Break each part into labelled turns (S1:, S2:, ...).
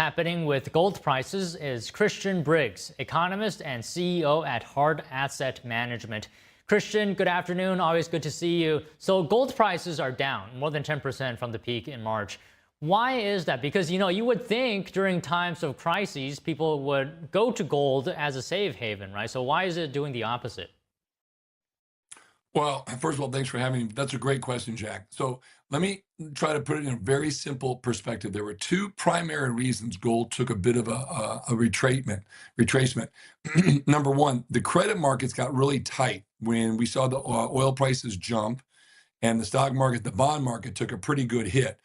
S1: happening with gold prices is Christian Briggs, economist and CEO at Hard Asset Management. Christian, good afternoon. Always good to see you. So gold prices are down more than 10% from the peak in March. Why is that? Because, you would think during times of crises, people would go to gold as a safe haven, right? So why is it doing the opposite?
S2: Well, first of all, thanks for having me. That's a great question, Jack. So let me try to put it in a very simple perspective. There were two primary reasons gold took a bit of a retracement. Number one, the credit markets got really tight when we saw the oil prices jump, and the stock market, the bond market, took a pretty good hit.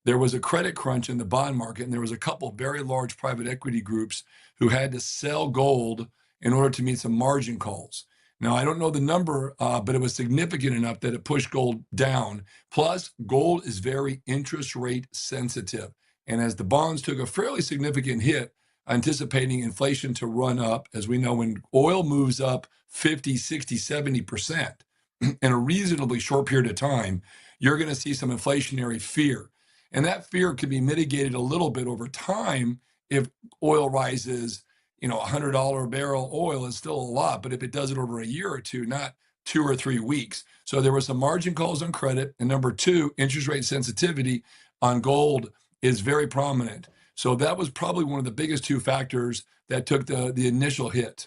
S2: There was a credit crunch in the bond market, and there was a couple of very large private equity groups who had to sell gold in order to meet some margin calls. Now, I don't know the number, but it was significant enough that it pushed gold down. Plus, gold is very interest rate sensitive. And as the bonds took a fairly significant hit, anticipating inflation to run up, as we know, when oil moves up 50, 60, 70% in a reasonably short period of time, you're going to see some inflationary fear. And that fear could be mitigated a little bit over time if oil rises. $100 a barrel oil is still a lot, but if it does it over a year or two, not 2 or 3 weeks. So there were some margin calls on credit. And number two, interest rate sensitivity on gold is very prominent. So that was probably one of the biggest two factors that took the initial hit.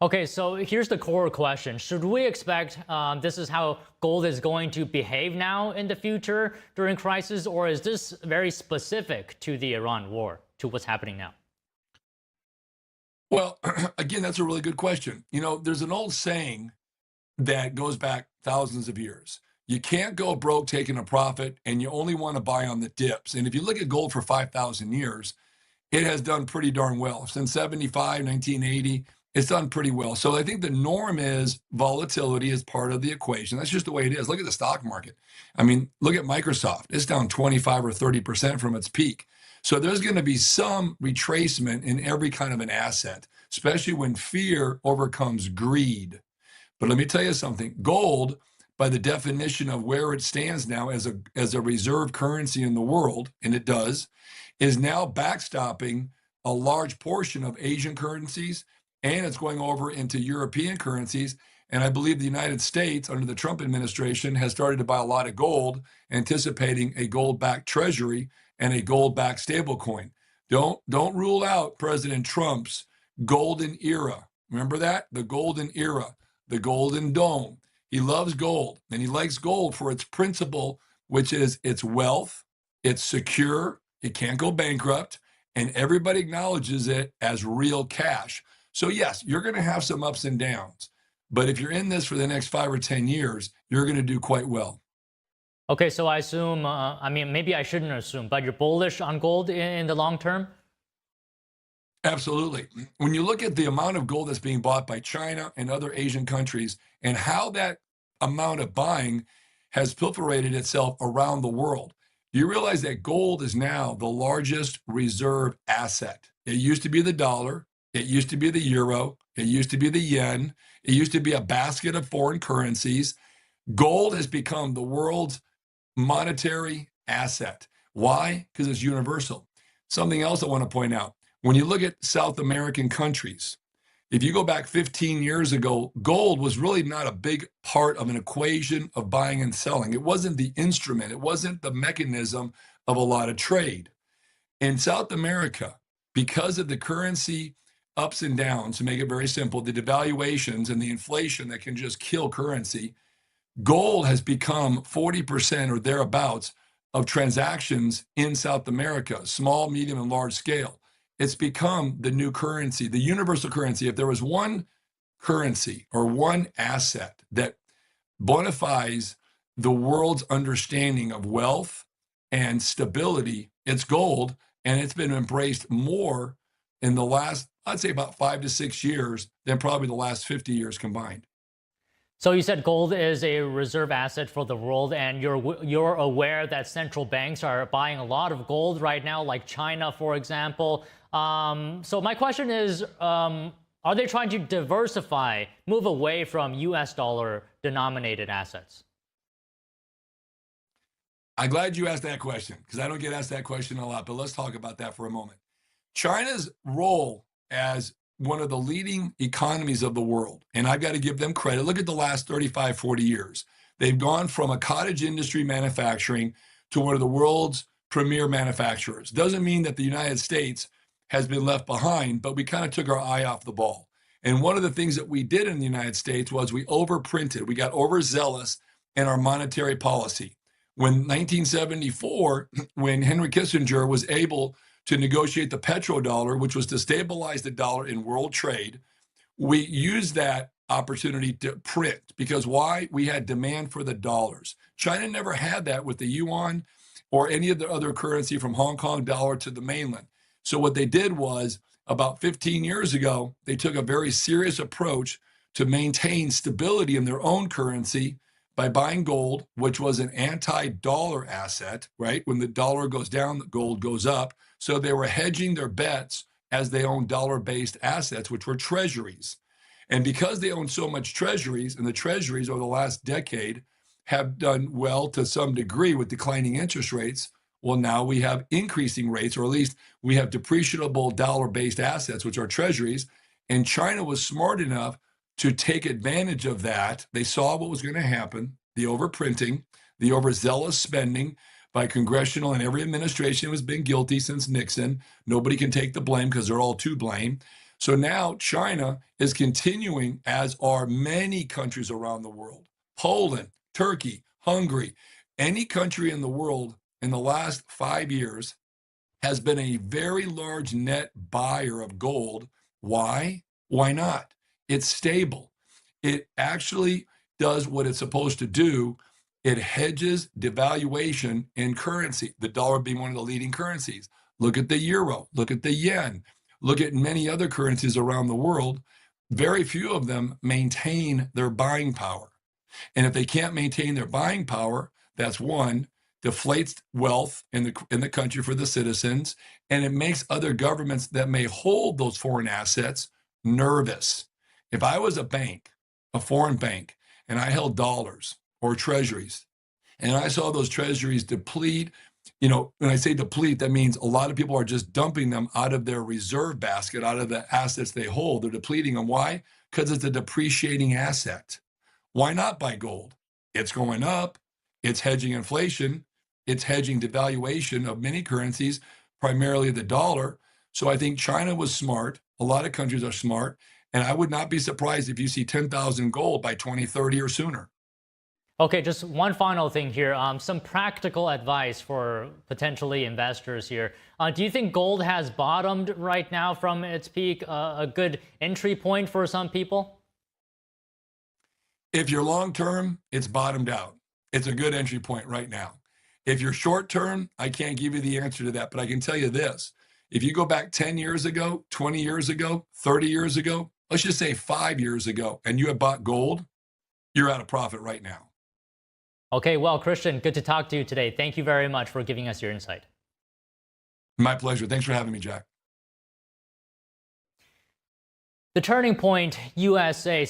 S1: Okay, so here's the core question. Should we expect this is how gold is going to behave now in the future during crisis, or is this very specific to the Iran war, to what's happening now?
S2: Well, again, that's a really good question. There's an old saying that goes back thousands of years. You can't go broke taking a profit, and you only want to buy on the dips. And if you look at gold for 5,000 years, it has done pretty darn well. Since 75, 1980, it's done pretty well. So I think the norm is volatility is part of the equation. That's just the way it is. Look at the stock market. I mean, look at Microsoft. It's down 25 or 30% from its peak. So there's going to be some retracement in every kind of an asset, especially when fear overcomes greed. But let me tell you something. Gold, by the definition of where it stands now as a reserve currency in the world, and it does, is now backstopping a large portion of Asian currencies, and it's going over into European currencies. And I believe the United States, under the Trump administration, has started to buy a lot of gold, anticipating a gold-backed treasury and a gold-backed stablecoin. Don't rule out President Trump's golden era. Remember that? The golden era, the golden dome. He loves gold, and he likes gold for its principle, which is its wealth, it's secure, it can't go bankrupt, and everybody acknowledges it as real cash. So yes, you're going to have some ups and downs, but if you're in this for the next 5 or 10 years, you're going to do quite well.
S1: Okay, so I assume, maybe I shouldn't assume, but you're bullish on gold in the long term?
S2: Absolutely. When you look at the amount of gold that's being bought by China and other Asian countries and how that amount of buying has proliferated itself around the world, you realize that gold is now the largest reserve asset. It used to be the dollar. It used to be the euro. It used to be the yen. It used to be a basket of foreign currencies. Gold has become the world's monetary asset. Why? Because it's universal. Something else I want to point out. When you look at South American countries, if you go back 15 years ago, gold was really not a big part of an equation of buying and selling. It wasn't the instrument. It wasn't the mechanism of a lot of trade. In South America, because of the currency ups and downs, to make it very simple, the devaluations and the inflation that can just kill currency, gold has become 40% or thereabouts of transactions in South America, small, medium, and large scale. It's become the new currency, the universal currency. If there was one currency or one asset that bona fides the world's understanding of wealth and stability, it's gold, and it's been embraced more in the last, I'd say about 5 to 6 years than probably the last 50 years combined.
S1: So you said gold is a reserve asset for the world, and you're aware that central banks are buying a lot of gold right now, like China, for example. So my question is, are they trying to diversify, move away from US dollar denominated assets?
S2: I'm glad you asked that question, because I don't get asked that question a lot, but let's talk about that for a moment. China's role as one of the leading economies of the world, and I've got to give them credit. Look at the last 35, 40 years. They've gone from a cottage industry manufacturing to one of the world's premier manufacturers. Doesn't mean that the United States has been left behind, but we kind of took our eye off the ball. And one of the things that we did in the United States was we overprinted. We got overzealous in our monetary policy. When 1974, when Henry Kissinger was able to negotiate the petrodollar, which was to stabilize the dollar in world trade, we used that opportunity to print. Because why? We had demand for the dollars. China never had that with the yuan or any of the other currency from Hong Kong dollar to the mainland. So what they did was, about 15 years ago, they took a very serious approach to maintain stability in their own currency by buying gold, which was an anti-dollar asset, right? When the dollar goes down, the gold goes up. So they were hedging their bets as they owned dollar-based assets, which were treasuries. And because they own so much treasuries, and the treasuries over the last decade have done well to some degree with declining interest rates, well, now we have increasing rates, or at least we have depreciable dollar-based assets, which are treasuries. And China was smart enough to take advantage of that. They saw what was going to happen, the overprinting, the overzealous spending by congressional, and every administration has been guilty since Nixon. Nobody can take the blame because they're all to blame. So now China is continuing, as are many countries around the world, Poland, Turkey, Hungary, any country in the world in the last 5 years has been a very large net buyer of gold. Why? Why not? It's stable. It actually does what it's supposed to do. It hedges devaluation in currency, the dollar being one of the leading currencies. Look at the euro, look at the yen, look at many other currencies around the world. Very few of them maintain their buying power. And if they can't maintain their buying power, that's one, deflates wealth in the country for the citizens, and it makes other governments that may hold those foreign assets nervous. If I was a bank, a foreign bank, and I held dollars or treasuries, and I saw those treasuries deplete, when I say deplete, that means a lot of people are just dumping them out of their reserve basket, out of the assets they hold. They're depleting them. Why? Because it's a depreciating asset. Why not buy gold? It's going up. It's hedging inflation. It's hedging devaluation of many currencies, primarily the dollar. So I think China was smart. A lot of countries are smart. And I would not be surprised if you see 10,000 gold by 2030 or sooner.
S1: Okay, just one final thing here. Some practical advice for potentially investors here. Do you think gold has bottomed right now from its peak? A good entry point for some people?
S2: If you're long-term, it's bottomed out. It's a good entry point right now. If you're short-term, I can't give you the answer to that, but I can tell you this. If you go back 10 years ago, 20 years ago, 30 years ago, let's just say 5 years ago, and you had bought gold, you're out of profit right now.
S1: Okay, well, Christian, good to talk to you today. Thank you very much for giving us your insight.
S2: My pleasure. Thanks for having me, Jack.
S1: The Turning Point USA